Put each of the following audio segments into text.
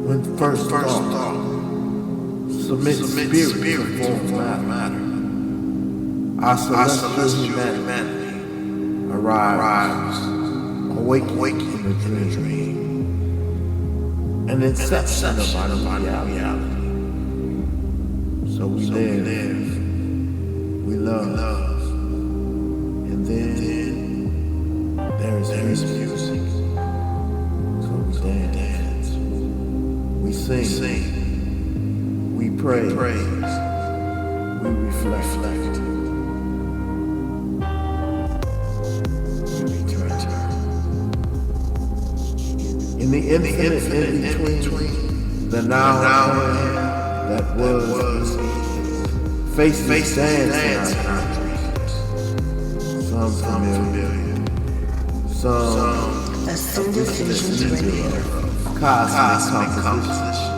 When first thought, submit spirit to form matter. Our celestial humanity arrives, awakening from the dream, an inception of our reality. So we live, we love, and then there is music. So we dance, we sing, we pray, we reflect. In the infinite in between, the now that was, faces dance in our dreams. Some familiar, some a Decisions Radio. Cosmic composition.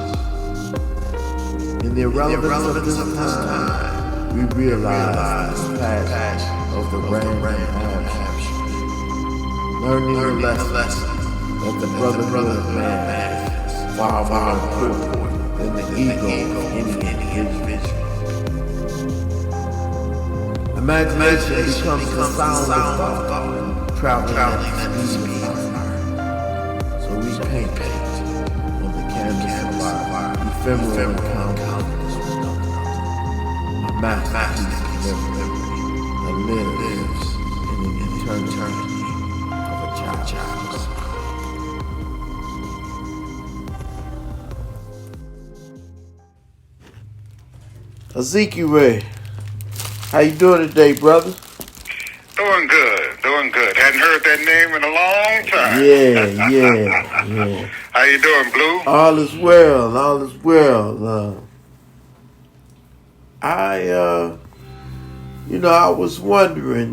In the irrelevance of this time, we realize the patch of the random abstract, learning the lesson that the brotherhood of man is far more important than the ego of any individual. Imagination becomes the sound of thought, traveling at the speed of art. So we paint on the canvas of our ephemeral encounters with nothing. A masterpiece that lives in the eternity of a child's soul. Azikiwe, how you doing today, brother? Doing good. Hadn't heard that name in a long time. Yeah. How you doing, Blue? All is well. I was wondering,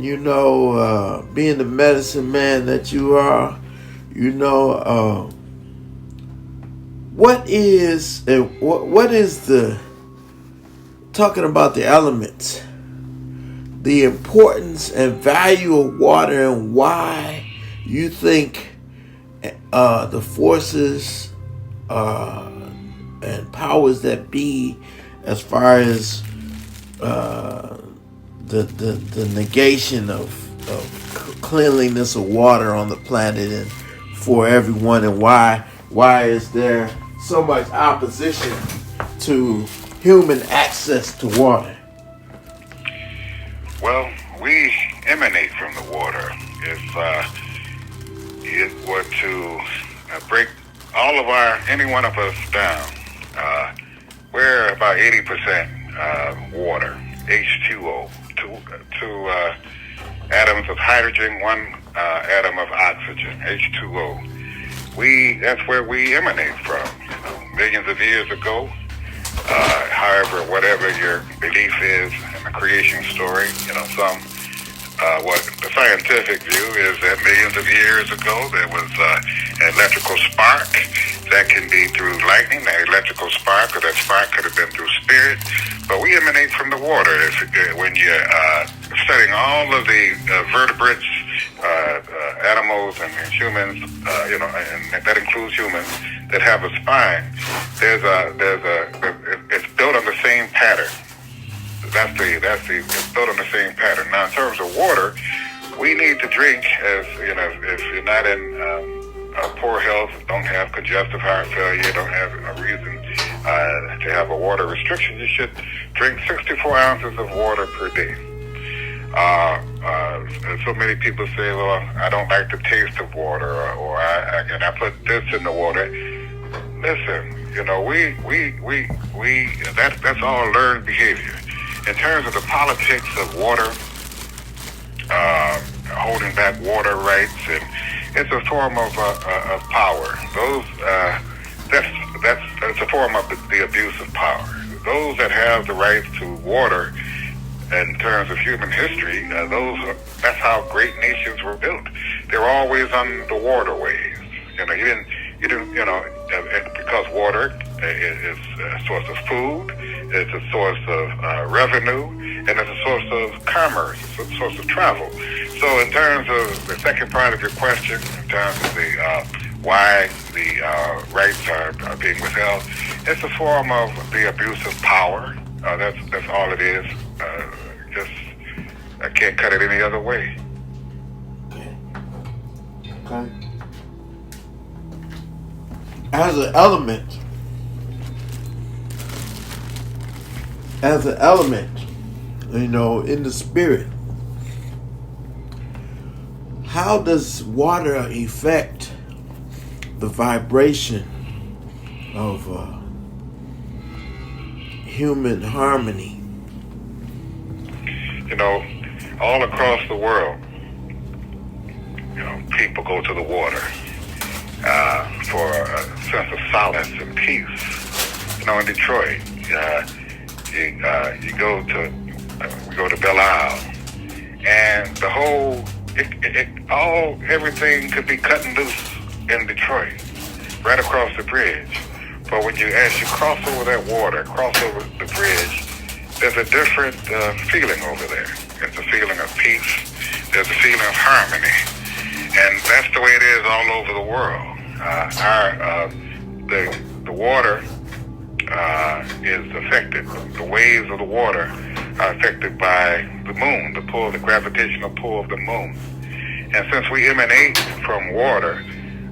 being the medicine man that you are, what is the, talking about the elements, the importance and value of water, and why you think the forces and powers that be, as far as the negation of cleanliness of water on the planet and for everyone, and why is there so much opposition to human access to water? Well, we emanate from the water. If it were to break any one of us down, we're about 80% water, H2O, two atoms of hydrogen, one atom of oxygen, H2O. That's where we emanate from. Millions of years ago. However, whatever your belief is in the creation story, what the scientific view is that millions of years ago there was an electrical spark. That can be through lightning, that electrical spark, or that spark could have been through spirit. But we emanate from the water. When you're studying all of the vertebrates, animals, and humans, and that includes humans that have a spine, it's built on the same pattern. It's built on the same pattern. Now, in terms of water, we need to drink, if you're not in poor health, don't have congestive heart failure, don't have a reason to have a water restriction, you should drink 64 ounces of water per day. So many people say, well, I don't like the taste of water, or I put this in the water. Listen, that's all learned behavior. In terms of the politics of water, holding back water rights, and it's a form of power. That's a form of the abuse of power. Those that have the rights to water, in terms of human history, that's how great nations were built. They were always on the waterways. Because water is a source of food, it's a source of revenue, and it's a source of commerce, it's a source of travel. So in terms of the second part of your question, in terms of the why the rights are being withheld. It's a form of the abuse of power. That's all it is. Just I can't cut it any other way. Okay. Okay. As an element, you know, in the spirit, how does water affect the vibration of human harmony? You know, all across the world, you know, people go to the water for a sense of solace and peace. You know, in Detroit, we go to Belle Isle, and the whole, everything could be cut and loose in Detroit, right across the bridge. But as you cross over that water, cross over the bridge, there's a different feeling over there. It's a feeling of peace. There's a feeling of harmony. And that's the way it is all over the world. The water is affected. The waves of the water are affected by the moon, the gravitational pull of the moon. And since we emanate from water,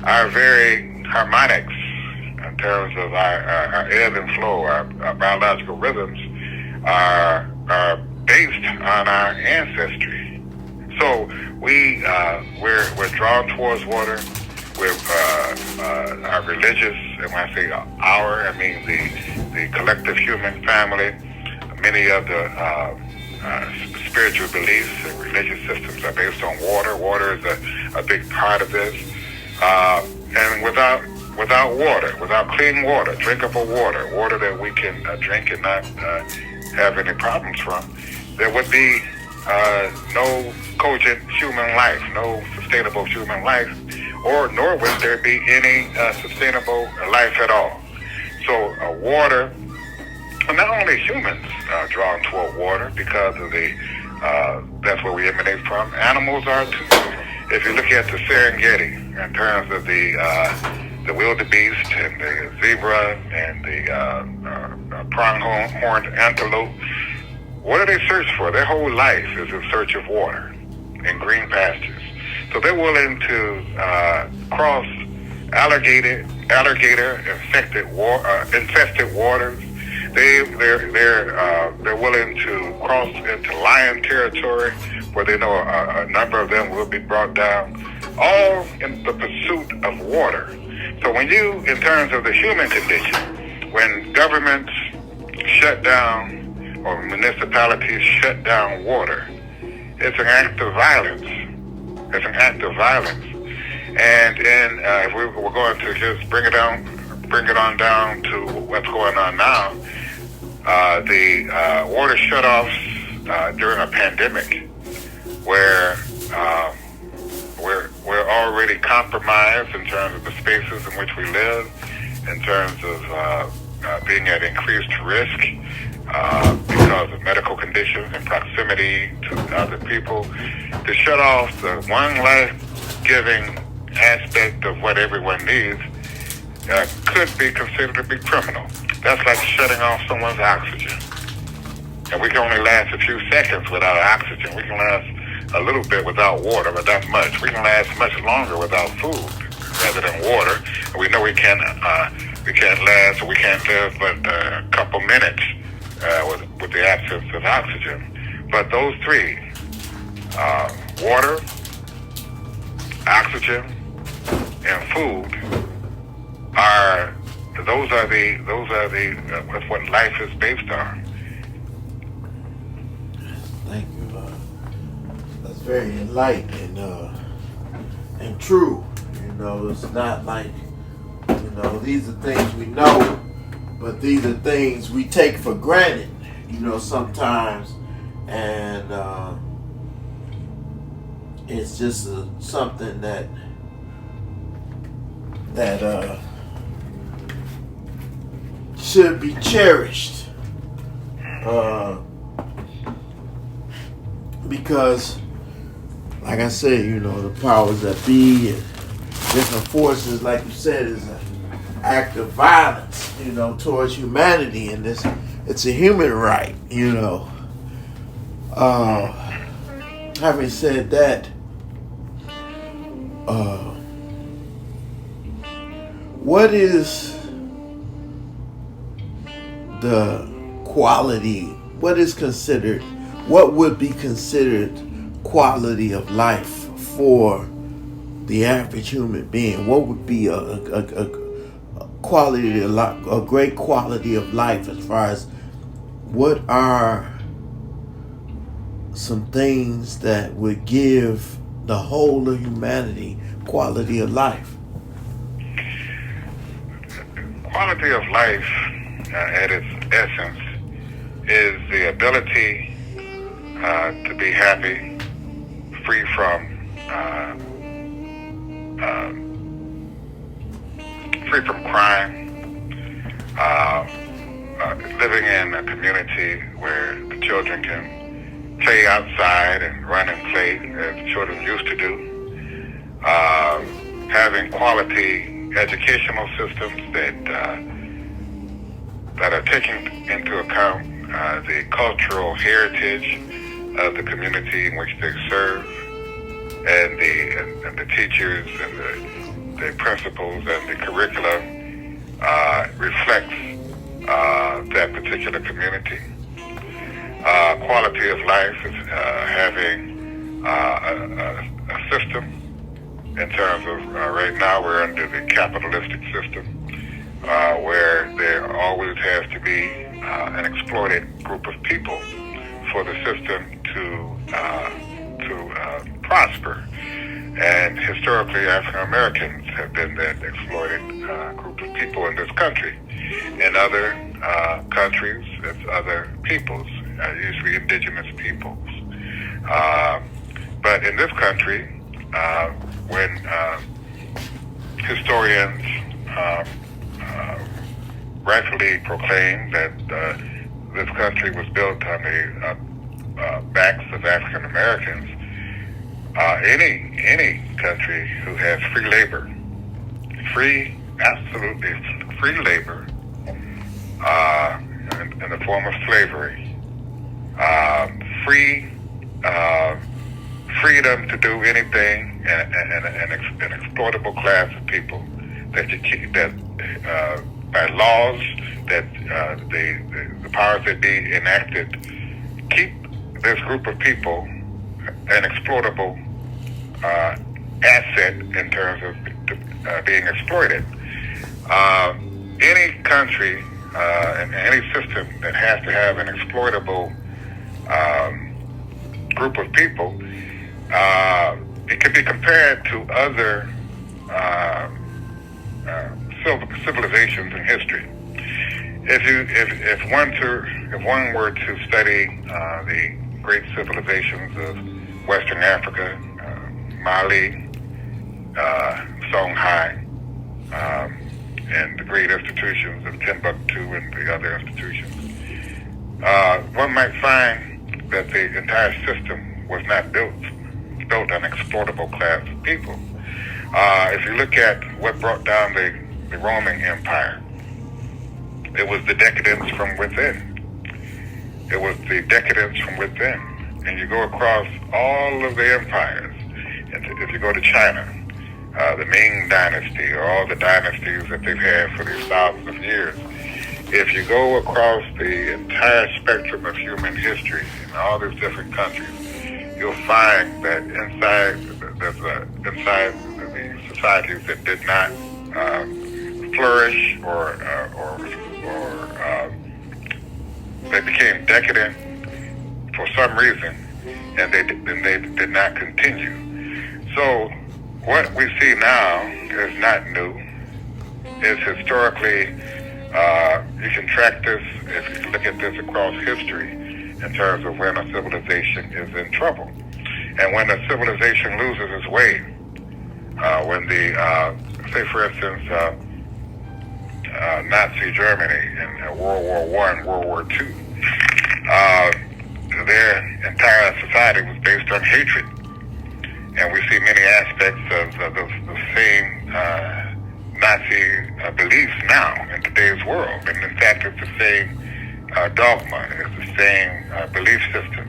our very harmonics, in terms of our ebb and flow, our biological rhythms, are based on our ancestry. So we're drawn towards water. We're our religious, and when I say our, I mean the collective human family. Many of the spiritual beliefs and religious systems are based on water. Water is a big part of this. And without water, without clean water, drinkable water that we can drink and not have any problems from, there would be no cogent human life, no sustainable human life, nor would there be any sustainable life at all. So water, not only humans are drawn toward water because of that's where we emanate from. Animals are too. If you look at the Serengeti in terms of the wildebeest and the zebra and the pronghorned antelope, what do they search for? Their whole life is in search of water in green pastures. So they're willing to cross alligator infested waters. They're willing to cross into lion territory where they know a number of them will be brought down, all in the pursuit of water. So when in terms of the human condition, when governments shut down or municipalities shut down water, it's an act of violence. It's an act of violence. And if we're going to just bring it on down to what's going on now, the water shutoffs during a pandemic, where we're already compromised in terms of the spaces in which we live, in terms of being at increased risk because of medical conditions and proximity to other people. To shut off the one life-giving aspect of what everyone needs could be considered to be criminal. That's like shutting off someone's oxygen. And we can only last a few seconds without oxygen. We can last a little bit without water, but not much. We can last much longer without food rather than water. And we know we can't last, or we can't live but a couple minutes with the absence of oxygen. But those three, water, oxygen, and food, those are what life is based on. Thank you. That's very enlightening and true. You know, it's not like, you know, these are things we know, but these are things we take for granted, you know, sometimes, and it's just something that should be cherished, because, like I said, you know, the powers that be, and different forces, like you said, is an act of violence, towards humanity, and it's a human right, Having said that, what is the quality? What would be considered quality of life for the average human being? What would be a great quality of life, as far as what are some things that would give the whole of humanity quality of life? Quality of life, at its essence, is the ability to be happy, free from crime, living in a community where the children can play outside and run and play as children used to do, having quality educational systems that are taking into account the cultural heritage of the community in which they serve, and the teachers and the principals and the curriculum reflects that particular community. Quality of life is having a system in terms of right now we're under the capitalistic system, where there always has to be an exploited group of people for the system to prosper. And historically, African Americans have been that exploited group of people in this country. In other countries, it's other peoples, usually indigenous peoples. But in this country, when historians rightfully proclaim that this country was built on the backs of African Americans, any country who has free labor, absolutely free labor, in the form of slavery, freedom to do anything, and an exploitable class of people that by laws that the powers that be enacted keep this group of people an exploitable asset in terms of being exploited. Any country and any system that has to have an exploitable group of people, it can be compared to other civilizations in history. If one were to study the great civilizations of Western Africa, Mali, Songhai, and the great institutions of Timbuktu and the other institutions, one might find that the entire system was not built on an exploitable class of people. If you look at what brought down the Roman Empire, it was the decadence from within. It was the decadence from within. And you go across all of the empires, and if you go to China, the Ming Dynasty, or all the dynasties that they've had for these thousands of years, if you go across the entire spectrum of human history in all these different countries, you'll find that inside the societies that did not flourish or they became decadent for some reason, and they did not continue. So what we see now is not new. It's historically, you can track this if you look at this across history in terms of when a civilization is in trouble. And when a civilization loses its way, when say for instance, Nazi Germany in World War I, World War II, their entire society was based on hatred. And we see many aspects of the same Nazi beliefs now in today's world. And in fact, it's the same dogma, it's the same belief system,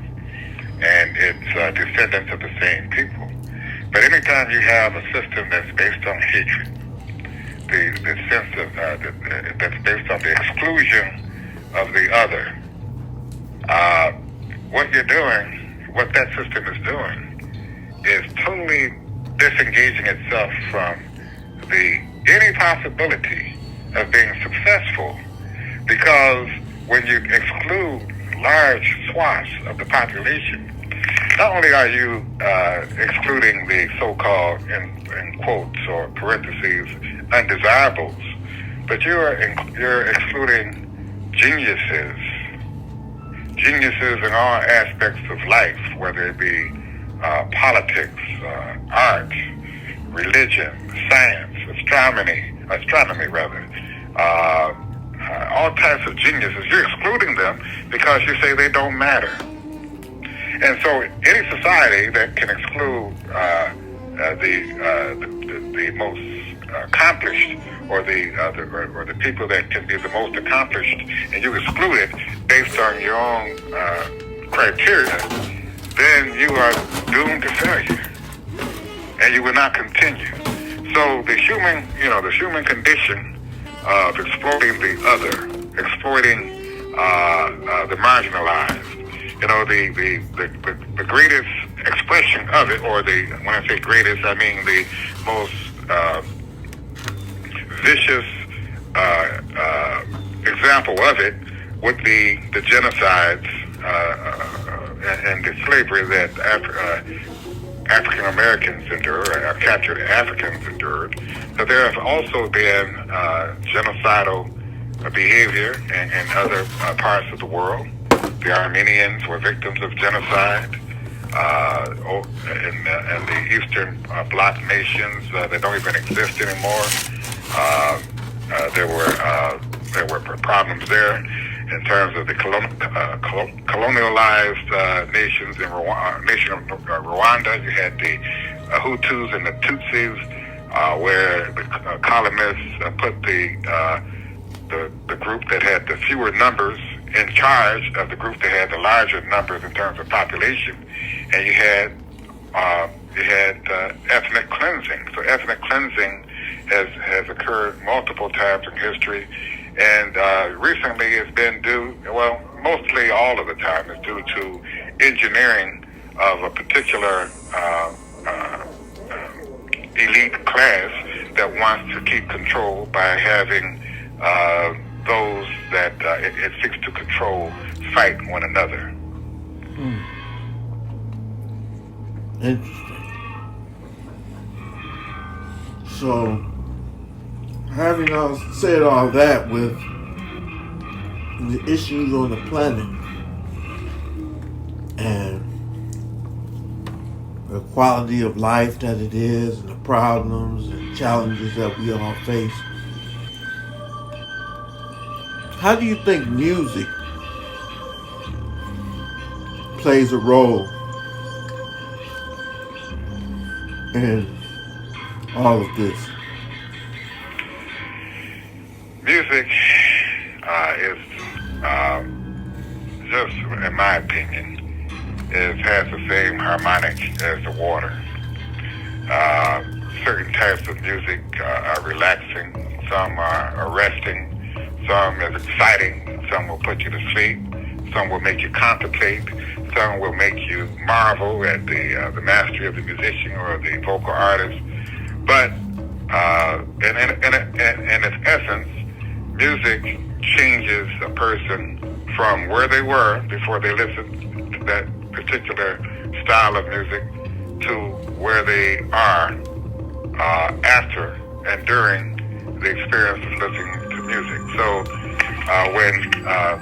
and it's descendants of the same people. But anytime you have a system that's based on hatred, the sense of that's based on the exclusion of the other, what you're doing, what that system is doing, is totally disengaging itself from any possibility of being successful, because when you exclude large swaths of the population, not only are you excluding the so-called, in quotes or parentheses, undesirables, but you're excluding geniuses in all aspects of life, whether it be politics, art, religion, science, astronomy rather, all types of geniuses. You're excluding them because you say they don't matter. And so any society that can exclude the most accomplished, or the people that can be the most accomplished, and you exclude it based on your own criteria, then you are doomed to failure, and you will not continue. So the human condition of exploiting the other, exploiting the marginalized, the greatest expression of it, or when I say greatest, I mean the most vicious example of it would be the genocides and the slavery that African Americans endured, or captured Africans endured. But there has also been genocidal behavior in other parts of the world. The Armenians were victims of genocide in the Eastern Bloc nations that don't even exist anymore. There were problems there in terms of the colonialized nations in Rwanda. You had the Hutus and the Tutsis, where the colonists put the group that had the fewer numbers in charge of the group that had the larger numbers in terms of population, and you had ethnic cleansing. So ethnic cleansing has occurred multiple times in history, and recently it's been mostly all of the time is due to engineering of a particular elite class that wants to keep control by having those that it seeks to control fight one another. Interesting. So, having said all that with the issues on the planet and the quality of life that it is, and the problems and challenges that we all face, how do you think music plays a role in all of this? Music is just, in my opinion, has the same harmonic as the water. Certain types of music are relaxing, some are arresting, some is exciting, some will put you to sleep, some will make you contemplate, some will make you marvel at the mastery of the musician or the vocal artist. But in its essence, music changes a person from where they were before they listened to that particular style of music to where they are after and during the experience of listening to music. So when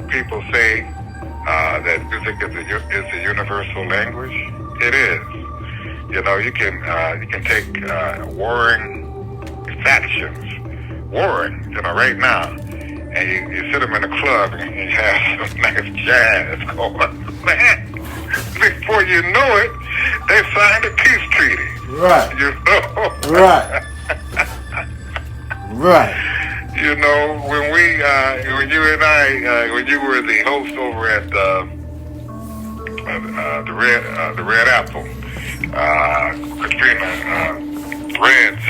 people say that music is a universal language, it is. You can take warring factions, right now, and you sit them in a club and you have some nice jazz going. Man, before you know it, they signed a peace treaty. Right. You know? Right. Right. You know, when you and I, when you were the host over at the Red Apple, Katrina Red's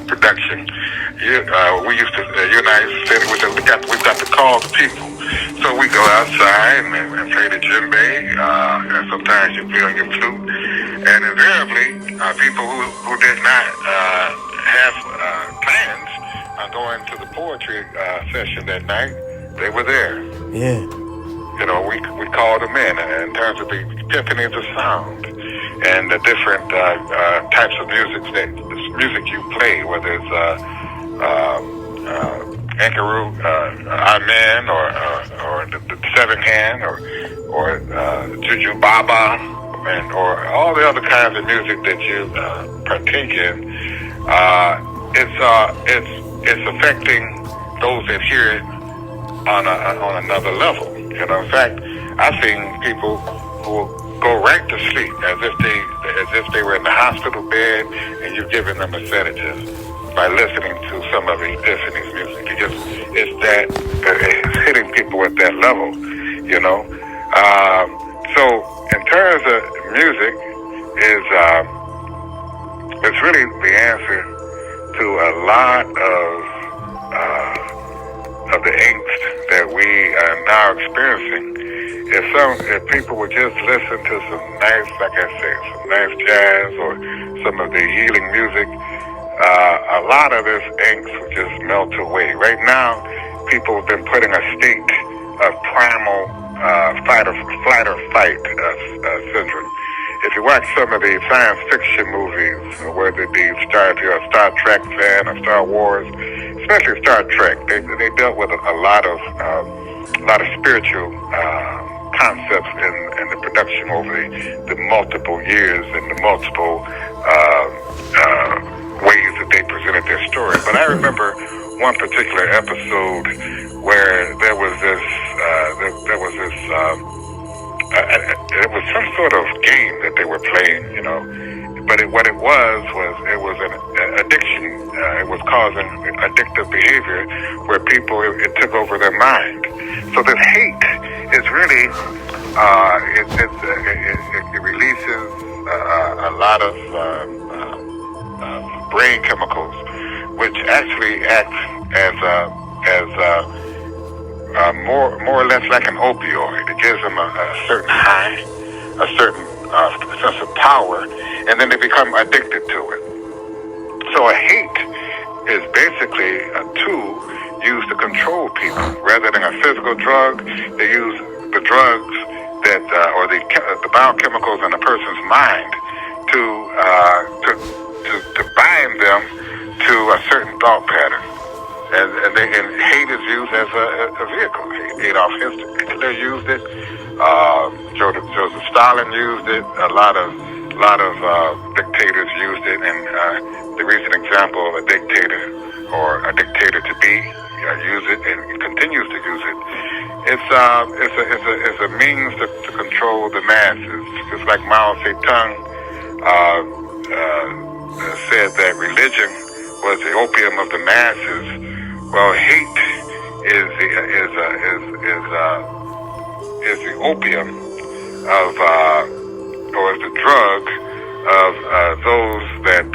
production, we used to, you and I used to say that we've got to call the people. So we go outside and play the djembe, and sometimes you play on your flute, and invariably, people who did not have plans on going to the poetry session that night, they were there. Yeah. You know, we called them in terms of the epiphanies of sound and the different types of music you play, whether it's Ankaru, Amen, or the Seven Hand, or Juju Baba, or all the other kinds of music that you partake in. It's affecting those that hear it on another level. You know, in fact, I've seen people who go right to sleep as if they were in the hospital bed and you've given them a sedative by listening to some of Epiphany's music. It's hitting people at that level, you know. So in terms of music, it's really the answer to a lot of the angst that we are now experiencing. If people would just listen to some nice, like I said, some nice jazz or some of the healing music, a lot of this angst will just melt away. Right now, people have been put in a state of primal flight or fight syndrome. If you watch some of the science fiction movies, whether it be if you're a Star Trek fan or Star Wars, especially Star Trek, they dealt with a lot of spiritual concepts in the production over the multiple years and the multiple ways that they presented their story. But I remember one particular episode where there was this it was some sort of game that they were playing, you know. But what it was an addiction. It was causing addictive behavior where people, it took over their mind. So this hate is really, it releases a lot of brain chemicals, which actually act as more or less like an opioid. It gives them a certain high, a certain sense of power, and then they become addicted to it. So a hate is basically a tool used to control people. Rather than a physical drug, they use the drugs that, or the biochemicals in a person's mind to bind them to a certain thought pattern. And hate is used as a vehicle. Adolf Hitler used it. Joseph Stalin used it. A lot of dictators used it. And the recent example of a dictator or a dictator to be use it and continues to use it. It's a means to control the masses. Just like Mao Zedong said that religion was the opium of the masses. Well, hate is the opium of, or is the drug of those that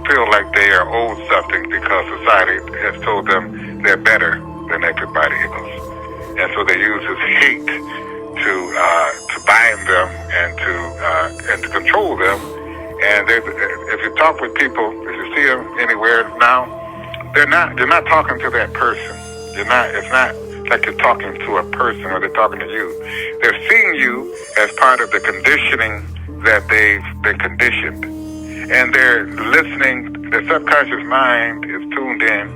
feel like they are owed something because society has told them they're better than everybody else, and so they use this hate to bind them and to control them. And if you talk with people, if you see them anywhere now, they're not talking to that person. It's not like you're talking to a person or they're talking to you. They're seeing you as part of the conditioning that they've been conditioned. And they're listening, their subconscious mind is tuned in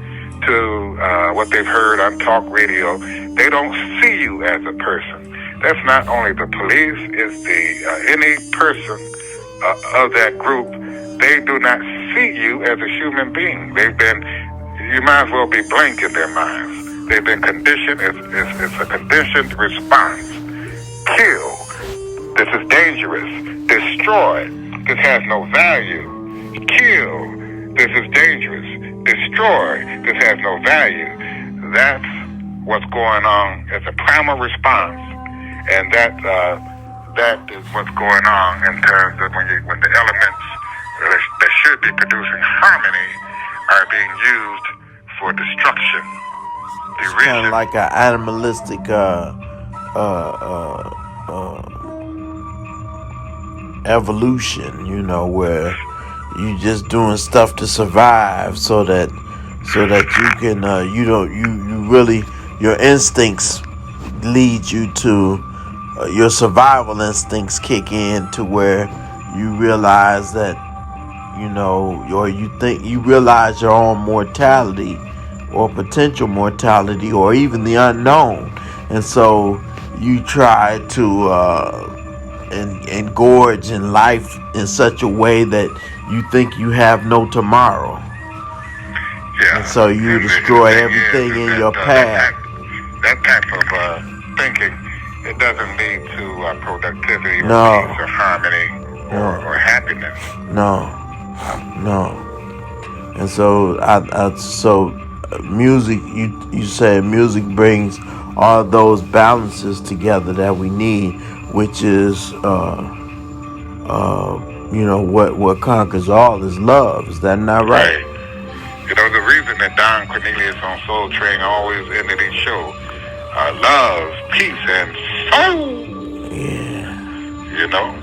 to what they've heard on talk radio. They don't see you as a person. That's not only the police, it's any person of that group. They do not see you as a human being. You might as well be blank in their minds. They've been conditioned. It's a conditioned response. Kill. This is dangerous. Destroy. This has no value. Kill. this is dangerous, destroy, this has no value. That's what's going on as a primal response, and that is what's going on in terms of when the elements that should be producing harmony are being used for destruction. It's kind of like an animalistic evolution, you know, where you just doing stuff to survive, so that you can you really, your instincts lead you to your survival instincts kick in, to where you realize that, you know, or you realize your own mortality or potential mortality or even the unknown, and so you try to engorge in life in such a way that you think you have no tomorrow. Yeah. And so you destroy everything in your path. That type of thinking, it doesn't lead to productivity or peace or harmony or happiness. No. And so music, you say music brings all those balances together that we need, which is you know, what conquers all is love. Is that not right? You know, the reason that Don Cornelius on Soul Train always ended his show, love, peace, and soul. Yeah. You know,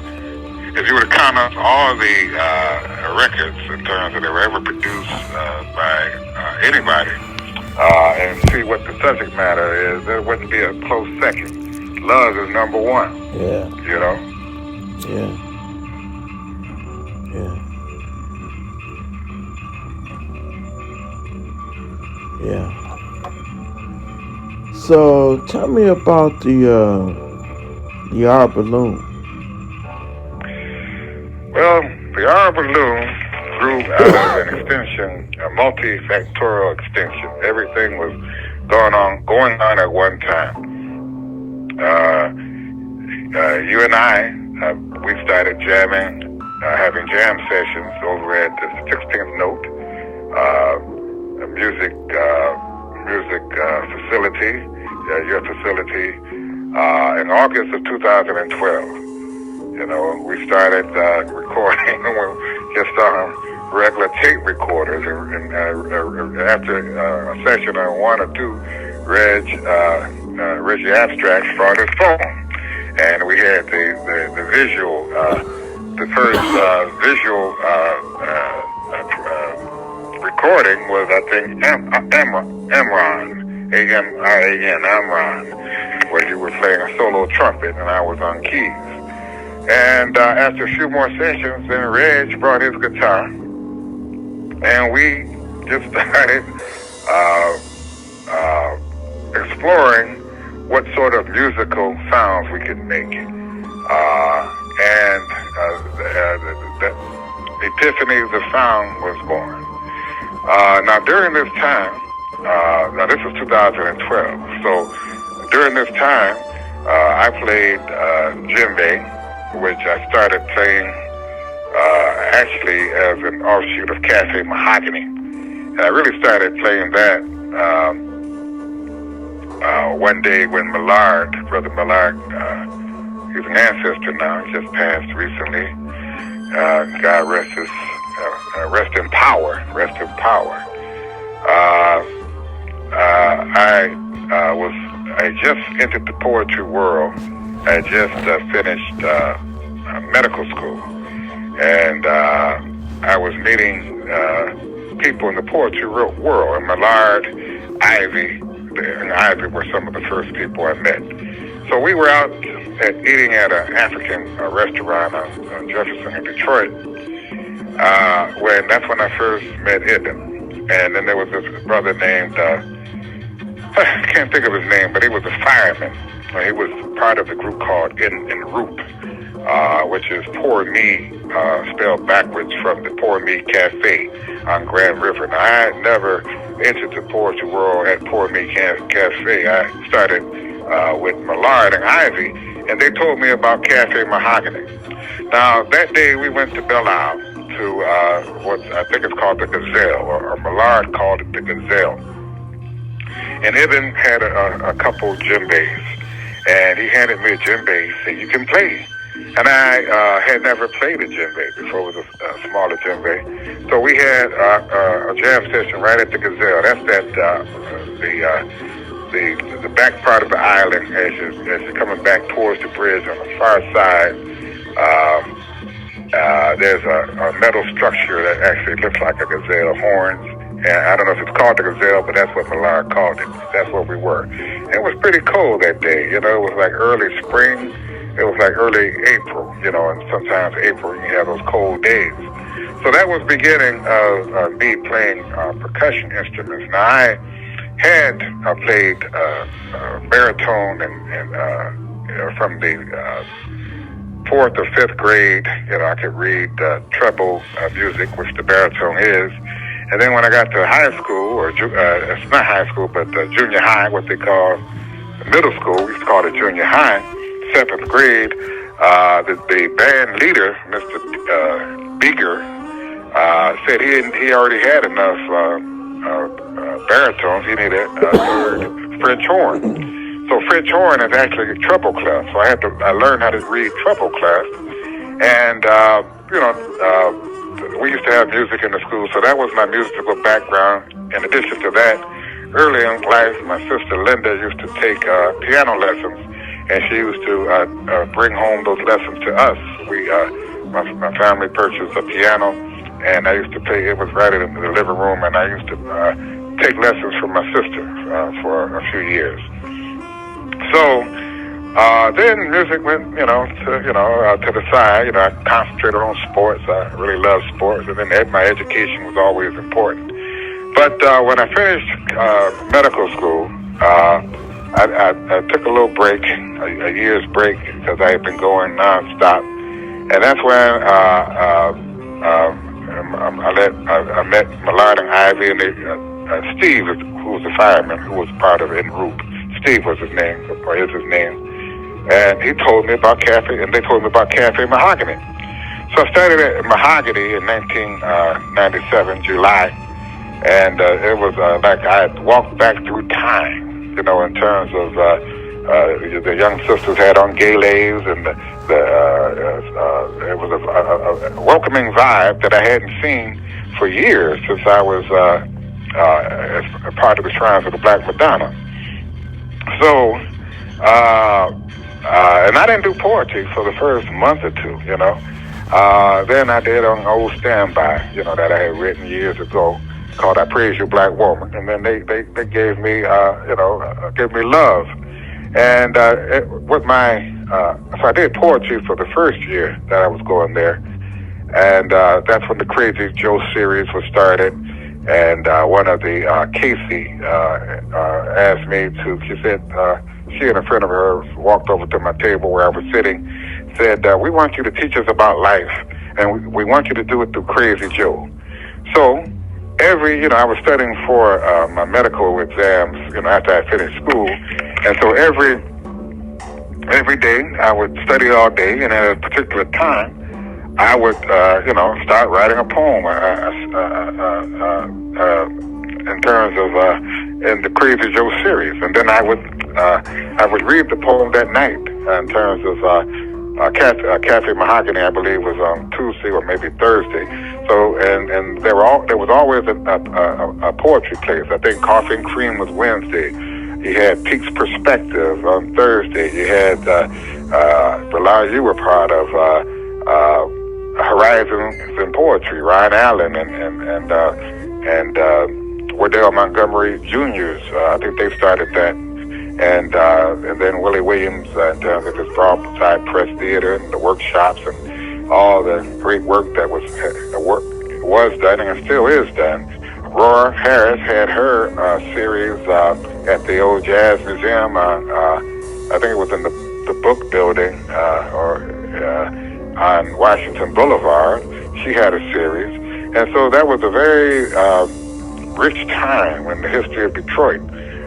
if you were to count up all the records in terms of they were ever produced by anybody, and see what the subject matter is, there wouldn't be a close second. Love is number one. Yeah. You know? Yeah. So tell me about the Arbor Lune. Well, the Arbor Lune grew out of an extension, a multifactorial extension. Everything was going on at one time. You and I, we started jamming, having jam sessions over at the 16th Note, a music facility, your facility, in August of 2012. You know, we started recording just on regular tape recorders, and after a session on one or two, Reggie Abstract brought his phone. And we had the visual, the first visual recording was, I think, Amron, A-M-I-A-N, Amron, where you were playing a solo trumpet and I was on keys. And after a few more sessions, then Reg brought his guitar, and we just started exploring what sort of musical sounds we could make. And the epiphany of the sound was born. Now during this time, now this was 2012, so during this time, I played djembe, which I started playing actually as an offshoot of Cafe Mahogany. And I really started playing that one day when Brother Millard, he's an ancestor now, he just passed recently. God rest in power. I just entered the poetry world. I just finished medical school, and I was meeting people in the poetry world, and Millard, Ivy, and Ivy were some of the first people I met. So we were out eating at an African restaurant on Jefferson in Detroit. That's when I first met Ibn. And then there was this brother named, I can't think of his name, but he was a fireman. He was part of the group called En Route, which is Pour Me, spelled backwards from the Pour Me Cafe on Grand River. Now, I had never entered the poetry world at Pour Me Cafe. I started with Millard and Ivy, and they told me about Cafe Mahogany. Now, that day we went to Belle Isle to to what I think it's called the Gazelle, or Millard called it the Gazelle. And Ibn had a couple djembes, and he handed me a djembe. He said, "You can play." And I had never played a djembe before. It was a smaller djembe. So we had a jam session right at the Gazelle. That's the back part of the island as you're coming back towards the bridge on the far side. There's a metal structure that actually looks like a gazelle horns. And I don't know if it's called the Gazelle, but that's what Millard called it. That's where we were. It was pretty cold that day. You know, it was like early spring. It was like early April, you know, and sometimes April you have those cold days. So that was beginning of me playing percussion instruments. Now I had played baritone and from the 4th or 5th grade, you know, I could read treble music, which the baritone is. And then when I got to high school, or it's not high school, but junior high, what they call middle school, we used to call it junior high, 7th grade, the band leader, Mr. Beaker, said he already had enough baritones. He needed a third French horn. So French horn is actually a treble clef. So I learned how to read treble clef. And, we used to have music in the school, so that was my musical background. In addition to that, early in life, my sister Linda used to take piano lessons, and she used to bring home those lessons to us. My family purchased a piano, and I used to play. It was right in the living room, and I used to take lessons from my sister for a few years. So then music went, to the side. You know, I concentrated on sports. I really loved sports, and then my education was always important. But when I finished medical school, I took a little break, a year's break, because I had been going nonstop, and that's when I met Millard and Ivy, and Steve, who was a fireman, who was part of En route. Steve was his name, or is his name. And he told me about Cafe, and they told me about Cafe Mahogany. So I started at Mahogany in 1997, July, and it was like I had walked back through time, in terms of the young sisters had on galas, and it was a welcoming vibe that I hadn't seen for years since I was as a part of the Shrines of the Black Madonna. So, and I didn't do poetry for the first month or two, Then I did an old standby, that I had written years ago called I Praise You Black Woman. And then they gave me, gave me love. And so I did poetry for the first year that I was going there. And that's when the Crazy Joe series was started. And one of the, Casey, asked me to, she said, she and a friend of hers walked over to my table where I was sitting, said, we want you to teach us about life, and we want you to do it through Crazy Joe. So I was studying for my medical exams, after I finished school, and so every day I would study all day, and at a particular time, I would, start writing a poem in terms of in the Crazy Joe series, and then I would read the poem that night in terms of Cafe Mahogany. I believe was on Tuesday or maybe Thursday. So and there was always a poetry place. I think Coffee and Cream was Wednesday. You had Peaks Perspective on Thursday. You had Bilal, you were part of Horizons in Poetry, Ryan Allen and Wardell Montgomery Jr.'s. I think they started that. And then Willie Williams in terms of his Broadside Press Theater and the workshops and all the great work that was done and still is done. Aurora Harris had her series at the old Jazz Museum. I think it was in the book building on Washington Boulevard. She had a series. And so that was a very rich time in the history of Detroit.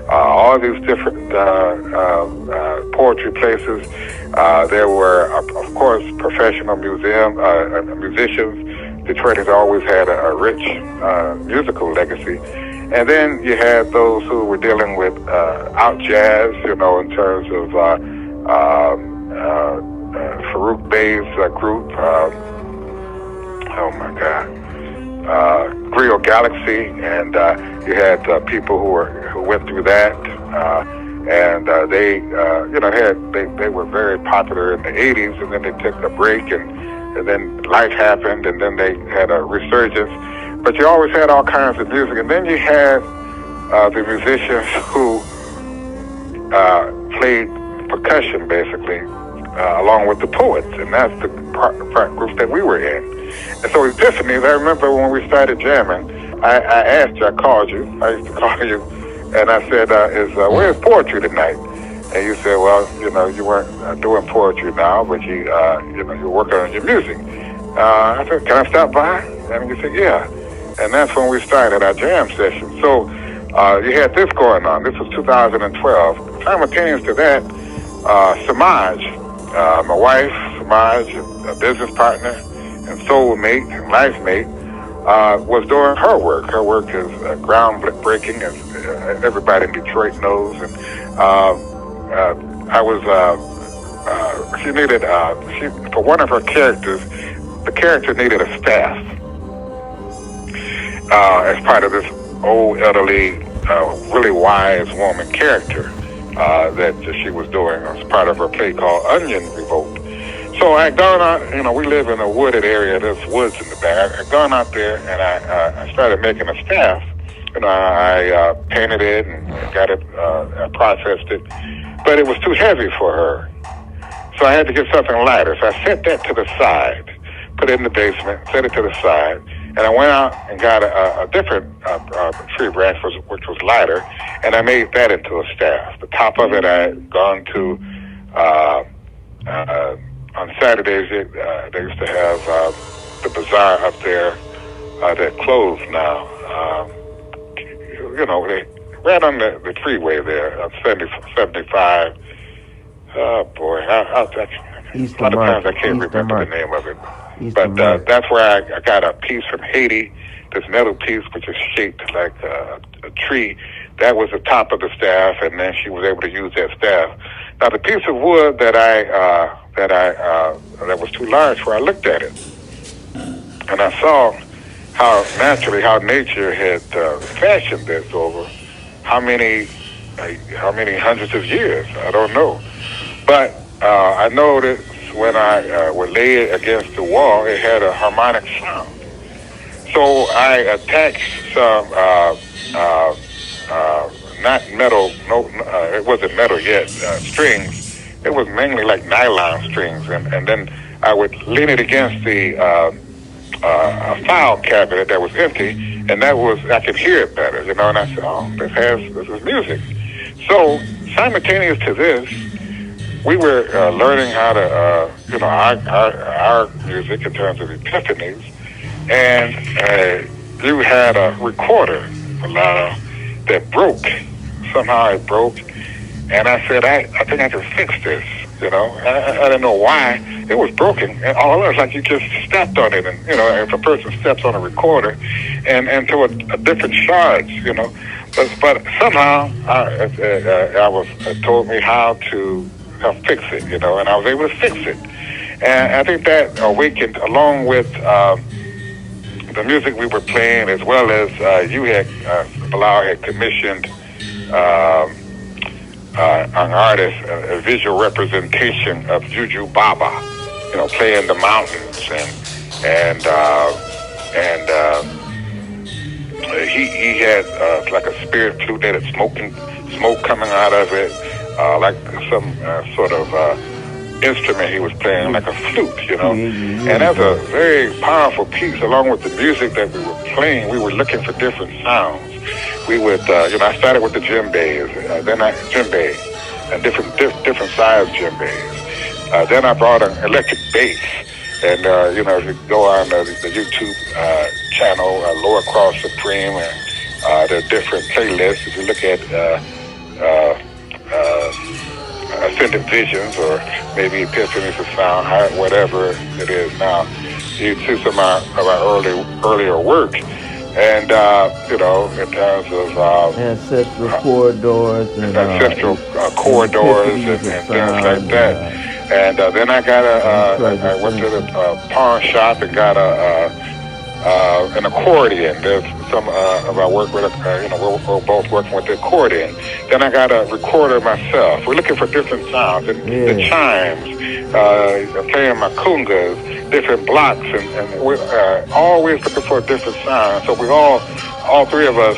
All these different poetry places. There were, of course, professional musicians. Detroit has always had a rich musical legacy. And then you had those who were dealing with out jazz, in terms of Farouk Bey's group. Oh my God. Griot Galaxy, and you had people who went through that, and they were very popular in the '80s, and then they took a break, and then life happened, and then they had a resurgence. But you always had all kinds of music, and then you had the musicians who played percussion, basically, along with the poets, and that's the group that we were in. And so Epiphanies, I remember when we started jamming, I asked you, I called you, I used to call you, and I said, where's poetry tonight? And you said, well, you weren't doing poetry now, but you're working on your music. I said, can I stop by? And you said, yeah. And that's when we started our jam session. So you had this going on. This was 2012. Simultaneous to that, Samaj, my wife, Samaj, a business partner, and soulmate and life mate, was doing her work. Her work is groundbreaking, as everybody in Detroit knows. And she needed, for one of her characters, the character needed a staff as part of this old, elderly, really wise woman character that she was doing as part of her play called Onion Revolt. So I had gone out, we live in a wooded area, there's woods in the back. I had gone out there and I started making a staff. I painted it and got it, I processed it, but it was too heavy for her. So I had to get something lighter. So I set that to the side, put it in the basement, set it to the side, and I went out and got a different tree branch, which was lighter, and I made that into a staff. The top of it I had gone to, on Saturdays, they used to have the bazaar up there that closed now. Right on the freeway there, 75. Oh, boy. A lot of times I can't remember the name of it. But that's where I got a piece from Haiti, this metal piece, which is shaped like a tree. That was the top of the staff, and then she was able to use that staff. Now, the piece of wood that was too large for, I looked at it, and I saw how nature had fashioned this over how many hundreds of years, I don't know. But I noticed when I would lay it against the wall, it had a harmonic sound. So I attached some, not metal, it wasn't metal yet, strings. It was mainly like nylon strings. And then I would lean it against the a file cabinet that was empty, and I could hear it better, and I said, oh, this is music. So simultaneous to this, we were learning how to, our music in terms of epiphanies, and you had a recorder that broke. Somehow it broke, and I said, I think I can fix this. I didn't know why it was broken, and all it was like you just stepped on it, and if a person steps on a recorder, and to a different charge, but somehow it told me how to fix it, and I was able to fix it, and I think that awakened, along with the music we were playing, as well as Bilal had commissioned an artist, a visual representation of Juju Baba, playing the mountains, and he had like a spirit flute that had smoke coming out of it, like some sort of instrument he was playing, like a flute, And that's a very powerful piece. Along with the music that we were playing, we were looking for different sounds. We would, I started with the djembes, and different size djembes. Then I brought an electric bass, and if you go on the YouTube channel, Lower Cross Supreme, and there are different playlists. If you look at Ascendant Visions, or maybe Epiphanies of Sound, whatever it is now, you'd see some of our earlier work. And, in terms of ancestral corridors and ancestral corridors and things like that. And then I got I went to the pawn shop and got an accordion. There's some of our work with, we're both working with the accordion. Then I got a recorder myself. We're looking for different sounds. And the chimes, playing my congas, different blocks, and we're always looking for a different sound. So we all three of us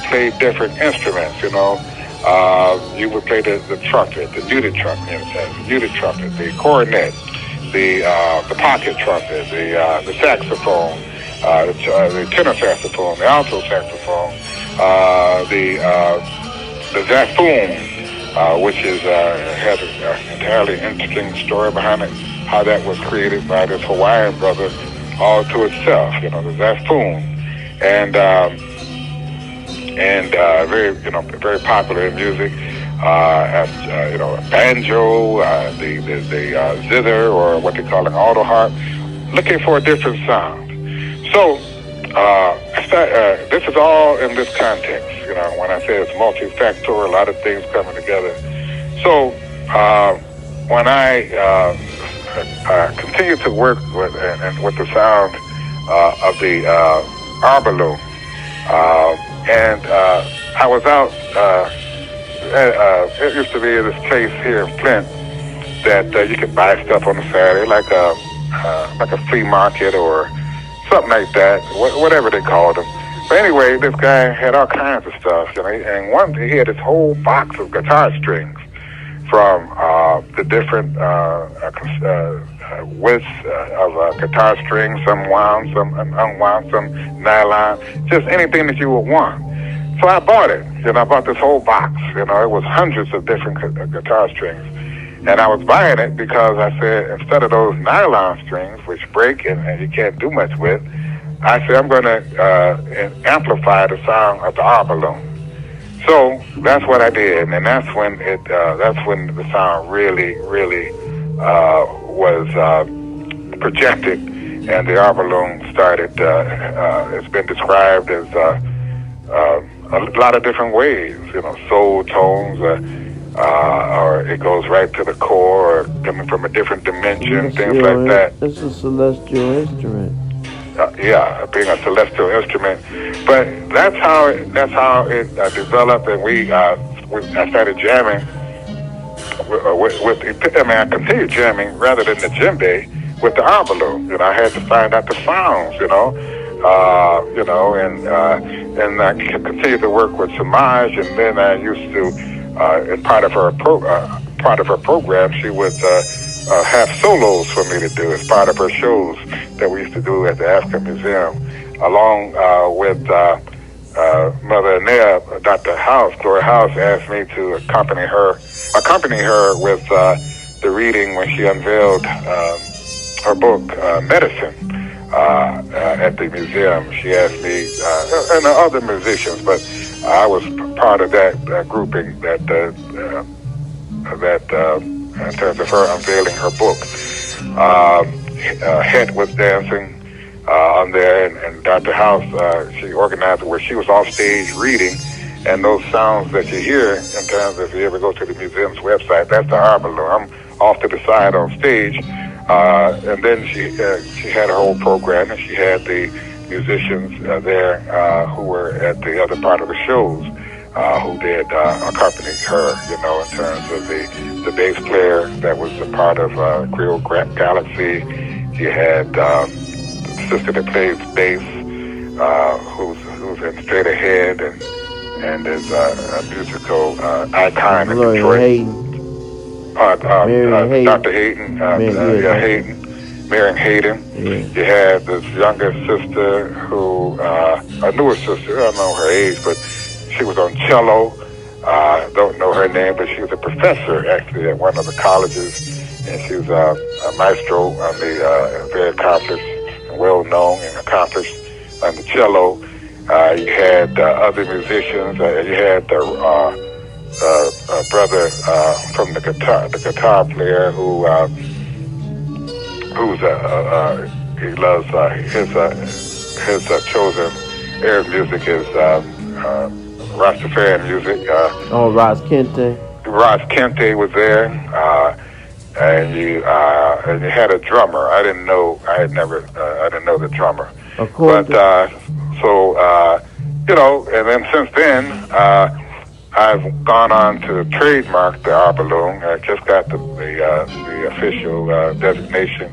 played different instruments, you would play the trumpet, the muted trumpet, the cornet, the pocket trumpet, the saxophone, the tenor saxophone, the alto saxophone, the zaffoon, which has an entirely interesting story behind it, how that was created by this Hawaiian brother all to itself, the zaffoon, and very popular in music. Banjo, the zither, or what they call an auto harp, looking for a different sound. So this is all in this context. When I say it's multifactorial, a lot of things coming together. So when I continue to work with the sound of the Arbor Lune, and I was out. It used to be this place here in Flint that you could buy stuff on a Saturday, like a flea market or something like that, whatever they called them. But anyway, this guy had all kinds of stuff, and one day he had this whole box of guitar strings from the different widths of guitar strings, some wound, some unwound, some nylon, just anything that you would want. So I bought it. I bought this whole box. It was hundreds of different guitar strings. And I was buying it because I said, instead of those nylon strings, which break and you can't do much with, I said, I'm going to amplify the sound of the Arbor Lune. So that's what I did, and that's when the sound really was projected, and the Arbor Lune started. It's been described as a lot of different ways, soul tones, or it goes right to the core, or coming from a different dimension, things like that. It's a celestial instrument. Being a celestial instrument, but that's how it developed, and I started jamming I continued jamming rather than the djembe with the Arbor Lune. I had to find out the sounds, and I continued to work with Samaj, and then I used to, as part of her program, she would have solos for me to do as part of her shows that we used to do at the African Museum, along with Mother Anea. Dr. House, Gloria House, asked me to accompany her with the reading when she unveiled her book, Medicine, at the museum. She asked me, and other musicians, but I was part of that grouping that in terms of her unveiling her book. Het was dancing on there, and Dr. House, she organized it where she was off stage reading, and those sounds that you hear, in terms of if you ever go to the museum's website, that's the Arbor Lune. I'm off to the side on stage, and then she had her whole program, and she had the musicians there who were at the other part of the shows, who did accompany her, in terms of the bass player that was a part of Creole Galaxy. You had the sister that plays bass, who's in Straight Ahead and is a musical icon in Detroit. Dr. Hayden, Marion Hayden. Yeah. You had this younger sister who, a newer sister, I don't know her age, but she was on cello. I don't know her name, but she was a professor actually at one of the colleges, and she was a maestro on the very accomplished and well known and accomplished on the cello. You had other musicians. You had a brother from the guitar player who's he loves his chosen area of music is Rastafarian music. Oh, Ras Kente. Ross Kente was there, and you had a drummer. I didn't know. I didn't know the drummer. Of course. But and then since then, I've gone on to trademark the Arbor Lune. I just got the official designation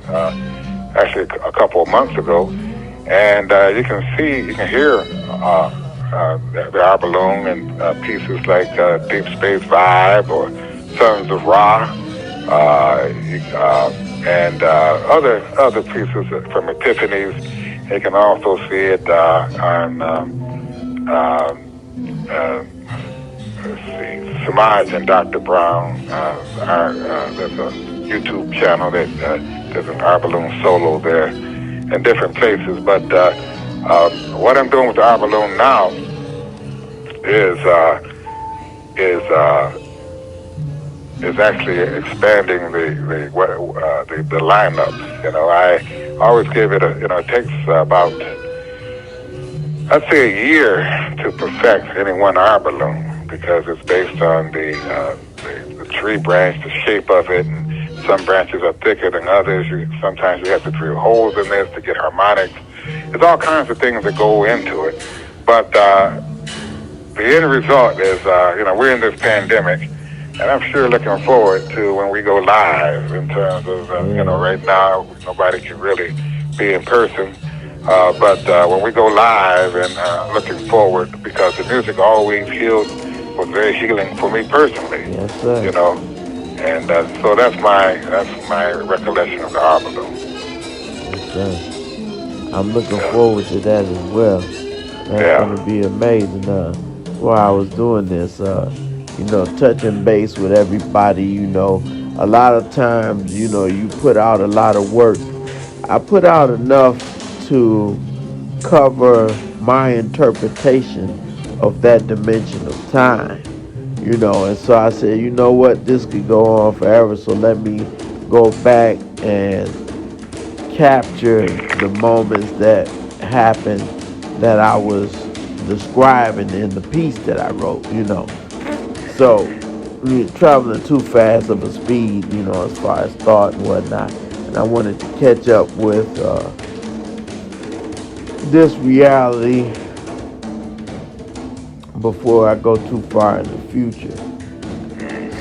actually a couple of months ago, and you can hear the Arbor Lune and pieces like Deep Space Vibe or Sons of Ra, and other pieces from Epiphanies. You can also see it on let's see, Samaj and Dr. Brown. There's a YouTube channel that there's an Arbor Lune solo there in different places. But what I'm doing with the Arbor Lune now is actually expanding the lineup. You know, I always give it it takes about, I'd say, a year to perfect any one Arbor Lune, because it's based on the tree branch, the shape of it, and some branches are thicker than others. Sometimes you have to drill holes in this to get harmonics. There's all kinds of things that go into it. But the end result is, we're in this pandemic, and I'm sure looking forward to when we go live in terms of, right now, nobody can really be in person. But when we go live, and looking forward, because the music always was very healing for me personally. Yes, sir. And so that's my recollection of the Arbor Lune. Yes, sir. I'm looking forward to that as well. That's going to be amazing. While I was doing this, touching base with everybody, a lot of times, you put out a lot of work. I put out enough to cover my interpretation of that dimension of time, and so I said, you know what, this could go on forever, so let me go back and capture the moments that happened that I was describing in the piece that I wrote, So, traveling too fast of a speed, as far as thought and whatnot, and I wanted to catch up with this reality before I go too far in the future.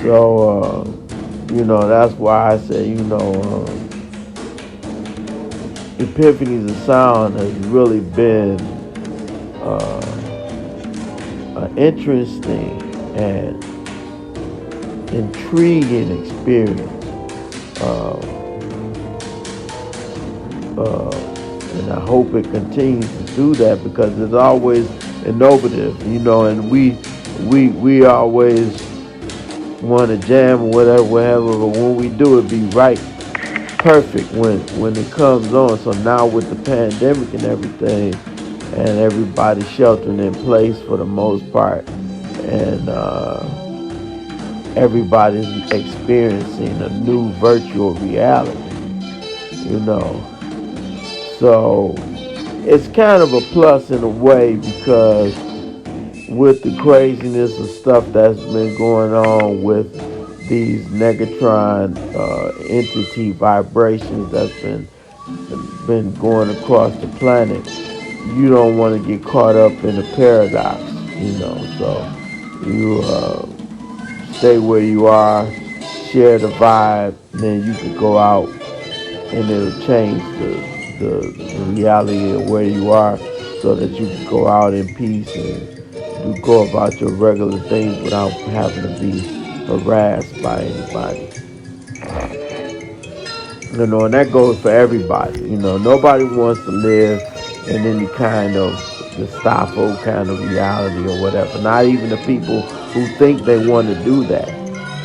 So, that's why I say, Epiphanies of Sound has really been an interesting and intriguing experience. And I hope it continues to do that, because it's always innovative, and we always want to jam or whatever, but when we do it, be right, perfect when it comes on. So now with the pandemic and everything, and everybody sheltering in place for the most part, and everybody's experiencing a new virtual reality, So it's kind of a plus in a way, because with the craziness of stuff that's been going on with these negatron entity vibrations that's been going across the planet, you don't want to get caught up in a paradox, so you stay where you are, share the vibe, and then you can go out and it'll change the reality of where you are, so that you can go out in peace and go about your regular things without having to be harassed by anybody. And that goes for everybody. Nobody wants to live in any kind of Gestapo kind of reality or whatever. Not even the people who think they want to do that.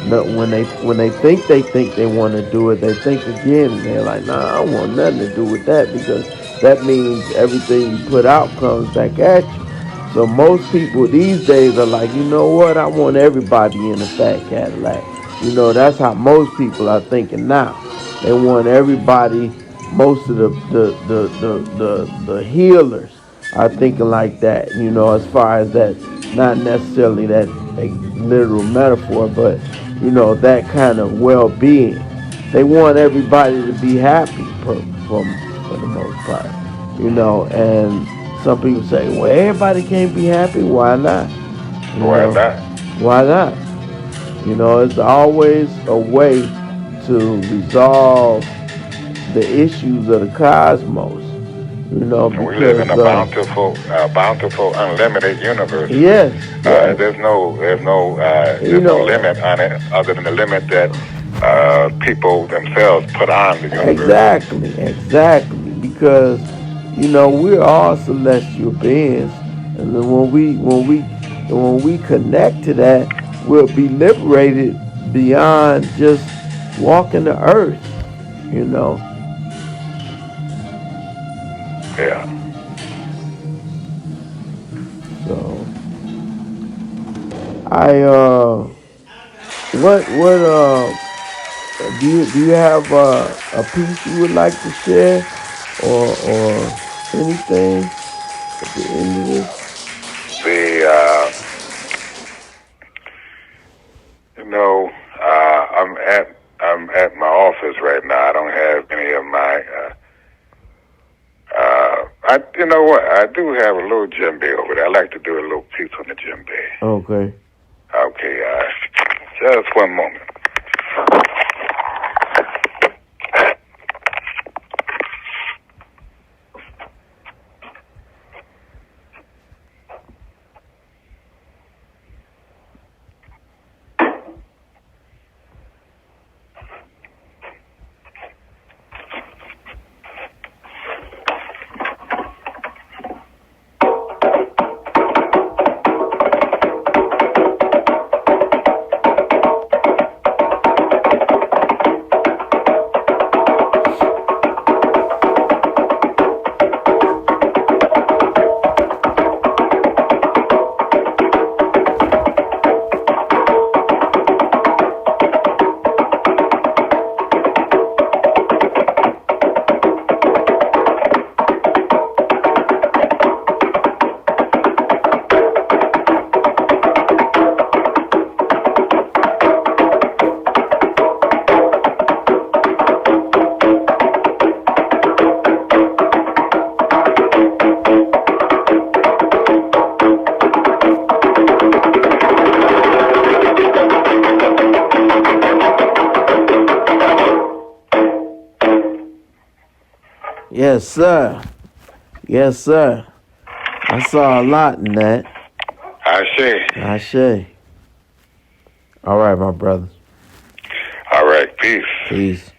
No, when they think they want to do it, they think again, and they're like, nah, I don't want nothing to do with that, because that means everything you put out comes back at you. So most people these days are like, you know what, I want everybody in a fat Cadillac. That's how most people are thinking now. They want everybody most of the healers are thinking like that, as far as that, not necessarily that literal metaphor, but that kind of well-being. They want everybody to be happy for the most part, and some people say, well, everybody can't be happy. Why not? Why not? Why not? It's always a way to resolve the issues of the cosmos. And we live in a Because bountiful, unlimited universe. yes, There's no limit on it, other than the limit that people themselves put on the universe. exactly. Because we're all celestial beings, and then when we connect to that, we'll be liberated beyond just walking the earth. You know. Yeah. So what do you have a piece you would like to share, or anything at the end of this? I'm at my office right now. I don't have any of my. You know what? I do have a little djembe over there. I like to do a little piece on the djembe. Okay. Okay. Just one moment. Yes, sir. Yes, sir. I saw a lot in that. I see. All right, my brother. All right. Peace. Peace.